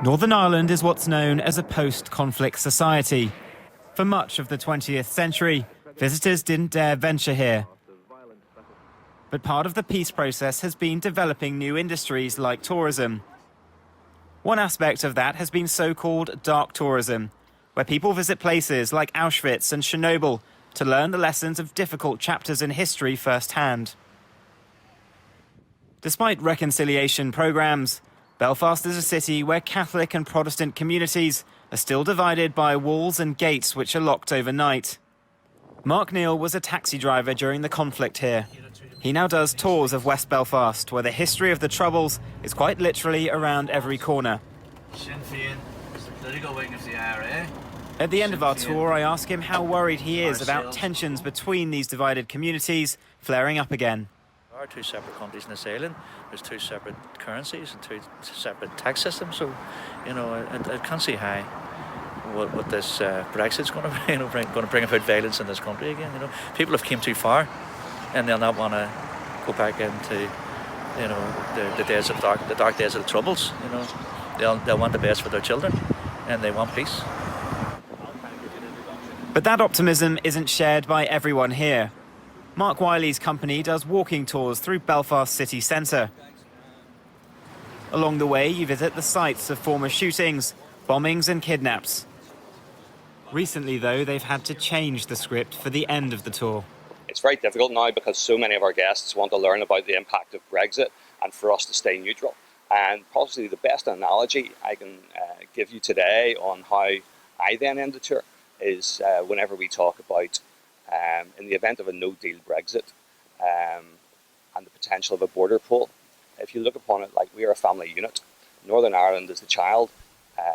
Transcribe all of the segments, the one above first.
Northern Ireland is what's known as a post-conflict society. For much of the 20th century, visitors didn't dare venture here. But part of the peace process has been developing new industries like tourism. One aspect of that has been so-called dark tourism, where people visit places like Auschwitz and Chernobyl to learn the lessons of difficult chapters in history firsthand. Despite reconciliation programs, Belfast is a city where Catholic and Protestant communities are still divided by walls and gates which are locked overnight. Mark Neal was a taxi driver during the conflict here. He now does tours of West Belfast, where the history of the Troubles is quite literally around every corner. Sinn Féin is the political wing of the IRA. At the end of our tour, I ask him how worried he is about tensions between these divided communities flaring up again. There are two separate countries in this island. There's two separate currencies and two separate tax systems. So, I can't see how what this Brexit's going to going to bring about violence in this country again. People have came too far, and they'll not want to go back into the days of the dark days of the Troubles. They'll want the best for their children, and they want peace. But that optimism isn't shared by everyone here. Mark Wiley's company does walking tours through Belfast city centre. Along the way, you visit the sites of former shootings, bombings and kidnaps. Recently, though, they've had to change the script for the end of the tour. It's very difficult now because so many of our guests want to learn about the impact of Brexit and for us to stay neutral. And possibly the best analogy I can give you today on how I then end the tour is whenever we talk about in the event of a no-deal Brexit and the potential of a border poll. If you look upon it like we are a family unit, Northern Ireland is the child,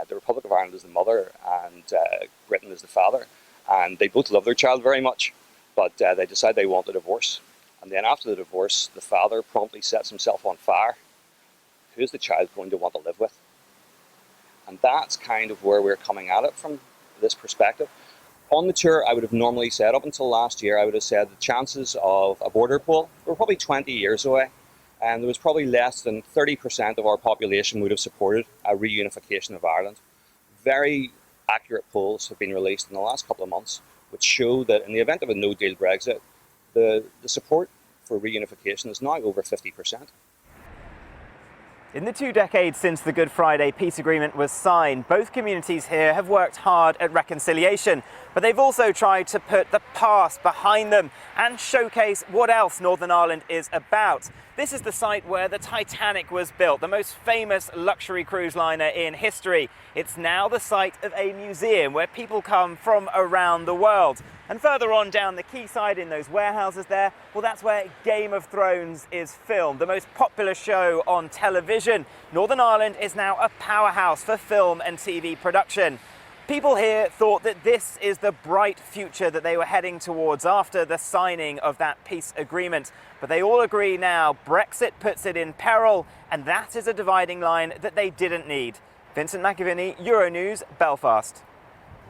the Republic of Ireland is the mother, and Britain is the father. And they both love their child very much, but they decide they want a divorce. And then after the divorce, the father promptly sets himself on fire. Who's the child going to want to live with? And that's kind of where we're coming at it from this perspective. On the tour, I would have normally said, up until last year, I would have said the chances of a border poll were probably 20 years away. And there was probably less than 30% of our population would have supported a reunification of Ireland. Very accurate polls have been released in the last couple of months, which show that in the event of a no-deal Brexit, the support for reunification is now over 50%. In the 2 decades since the Good Friday peace agreement was signed, both communities here have worked hard at reconciliation, but they've also tried to put the past behind them and showcase what else Northern Ireland is about. This is the site where the Titanic was built, the most famous luxury cruise liner in history. It's now the site of a museum where people come from around the world. And further on down the quayside in those warehouses there, well, that's where Game of Thrones is filmed, the most popular show on television. Northern Ireland is now a powerhouse for film and TV production. People here thought that this is the bright future that they were heading towards after the signing of that peace agreement. But they all agree now Brexit puts it in peril, and that is a dividing line that they didn't need. Vincent McAviney, Euronews, Belfast.